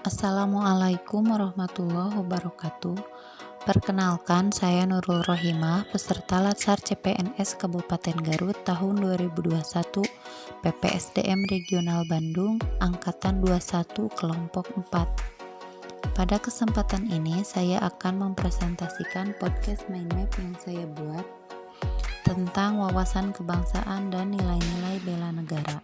Assalamualaikum warahmatullahi wabarakatuh. Perkenalkan, saya Nurul Rohimah, peserta Latsar CPNS Kabupaten Garut tahun 2021, PPSDM Regional Bandung, Angkatan 21, Kelompok 4. Pada kesempatan ini, saya akan mempresentasikan podcast mind map yang saya buat tentang wawasan kebangsaan dan nilai-nilai bela negara.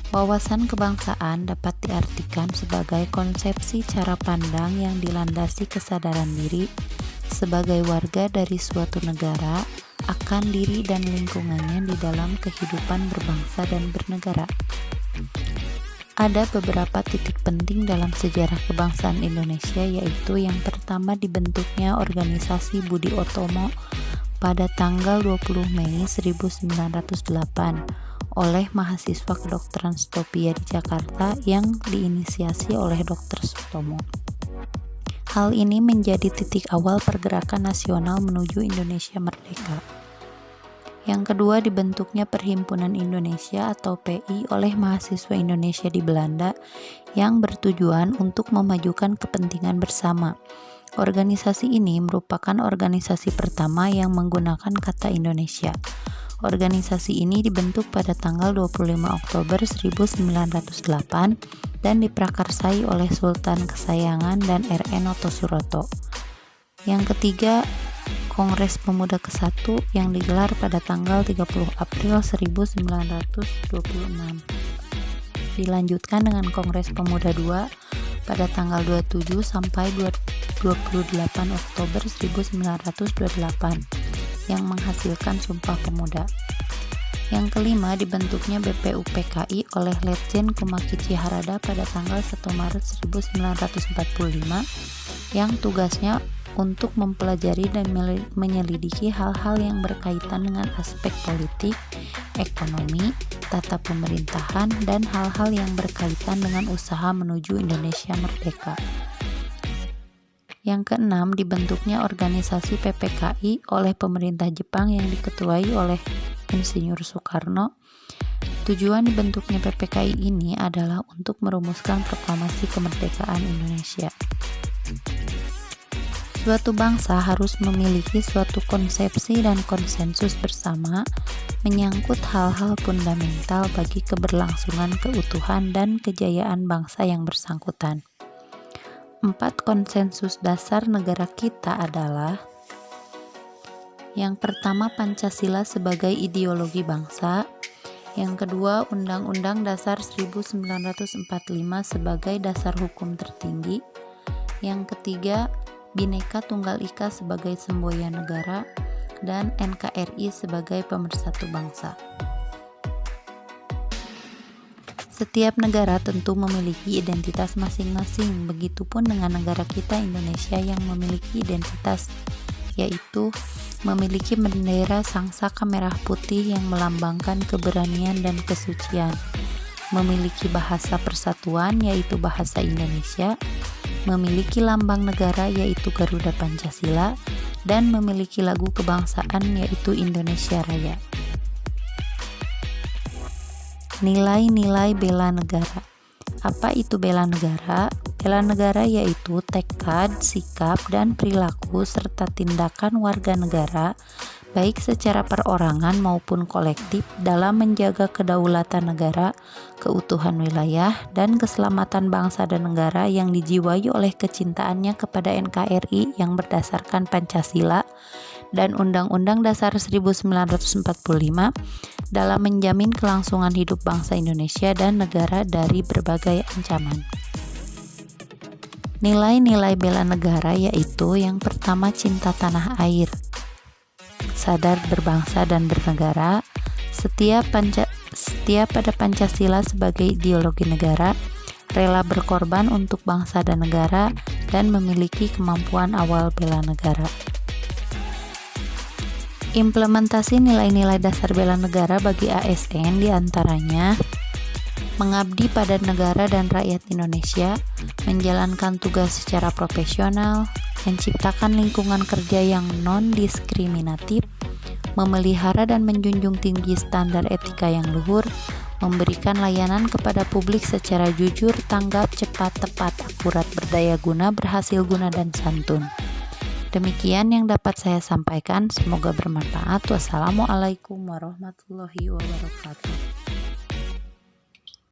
Wawasan kebangsaan dapat diartikan sebagai konsepsi cara pandang yang dilandasi kesadaran diri sebagai warga dari suatu negara akan diri dan lingkungannya di dalam kehidupan berbangsa dan bernegara. Ada beberapa titik penting dalam sejarah kebangsaan Indonesia, yaitu yang pertama dibentuknya organisasi Budi Utomo pada tanggal 20 Mei 1908 oleh mahasiswa kedokteran Stopia di Jakarta yang diinisiasi oleh Dr. Sutomo. Hal ini menjadi titik awal pergerakan nasional menuju Indonesia merdeka. Yang kedua, dibentuknya Perhimpunan Indonesia atau PI oleh mahasiswa Indonesia di Belanda yang bertujuan untuk memajukan kepentingan bersama. Organisasi ini merupakan organisasi pertama yang menggunakan kata Indonesia. Organisasi ini dibentuk pada tanggal 25 Oktober 1908 dan diprakarsai oleh Sultan Kesayangan dan R.E. Noto Suroto. Yang ketiga, Kongres Pemuda ke-1 yang digelar pada tanggal 30 April 1926. Dilanjutkan dengan Kongres Pemuda II pada tanggal 27 sampai 28 Oktober 1928 yang menghasilkan Sumpah Pemuda. Yang kelima, dibentuknya BPUPKI oleh Letjen Kumakici Harada pada tanggal 1 Maret 1945 yang tugasnya untuk mempelajari dan menyelidiki hal-hal yang berkaitan dengan aspek politik, ekonomi, tata pemerintahan, dan hal-hal yang berkaitan dengan usaha menuju Indonesia merdeka. Yang keenam, dibentuknya organisasi PPKI oleh pemerintah Jepang yang diketuai oleh Insinyur Soekarno. Tujuan dibentuknya PPKI ini adalah untuk merumuskan proklamasi kemerdekaan Indonesia. Suatu bangsa harus memiliki suatu konsepsi dan konsensus bersama menyangkut hal-hal fundamental bagi keberlangsungan keutuhan dan kejayaan bangsa yang bersangkutan. 4 konsensus dasar negara kita adalah: yang pertama, Pancasila sebagai ideologi bangsa. Yang kedua, Undang-Undang Dasar 1945 sebagai dasar hukum tertinggi. Yang ketiga, Bhinneka Tunggal Ika sebagai semboyan negara, dan NKRI sebagai pemersatu bangsa. Setiap negara tentu memiliki identitas masing-masing, begitupun dengan negara kita Indonesia yang memiliki identitas, yaitu memiliki bendera sangsaka merah putih yang melambangkan keberanian dan kesucian, memiliki bahasa persatuan yaitu bahasa Indonesia, memiliki lambang negara yaitu Garuda Pancasila, dan memiliki lagu kebangsaan yaitu Indonesia Raya. Nilai-nilai bela negara. Apa itu bela negara? Bela negara yaitu tekad, sikap, dan perilaku serta tindakan warga negara baik secara perorangan maupun kolektif dalam menjaga kedaulatan negara, keutuhan wilayah, dan keselamatan bangsa dan negara yang dijiwai oleh kecintaannya kepada NKRI yang berdasarkan Pancasila dan Undang-Undang Dasar 1945 dalam menjamin kelangsungan hidup bangsa Indonesia dan negara dari berbagai ancaman. Nilai-nilai bela negara yaitu: yang pertama, cinta tanah air, sadar berbangsa dan bernegara, setia pada Pancasila sebagai ideologi negara, rela berkorban untuk bangsa dan negara, dan memiliki kemampuan awal bela negara. Implementasi nilai-nilai dasar bela negara bagi ASN diantaranya: mengabdi pada negara dan rakyat Indonesia, menjalankan tugas secara profesional, menciptakan lingkungan kerja yang non-diskriminatif, memelihara dan menjunjung tinggi standar etika yang luhur, memberikan layanan kepada publik secara jujur, tanggap, cepat, tepat, akurat, berdaya guna, berhasil guna, dan santun. Demikian yang dapat saya sampaikan, semoga bermanfaat. Wassalamualaikum warahmatullahi wabarakatuh.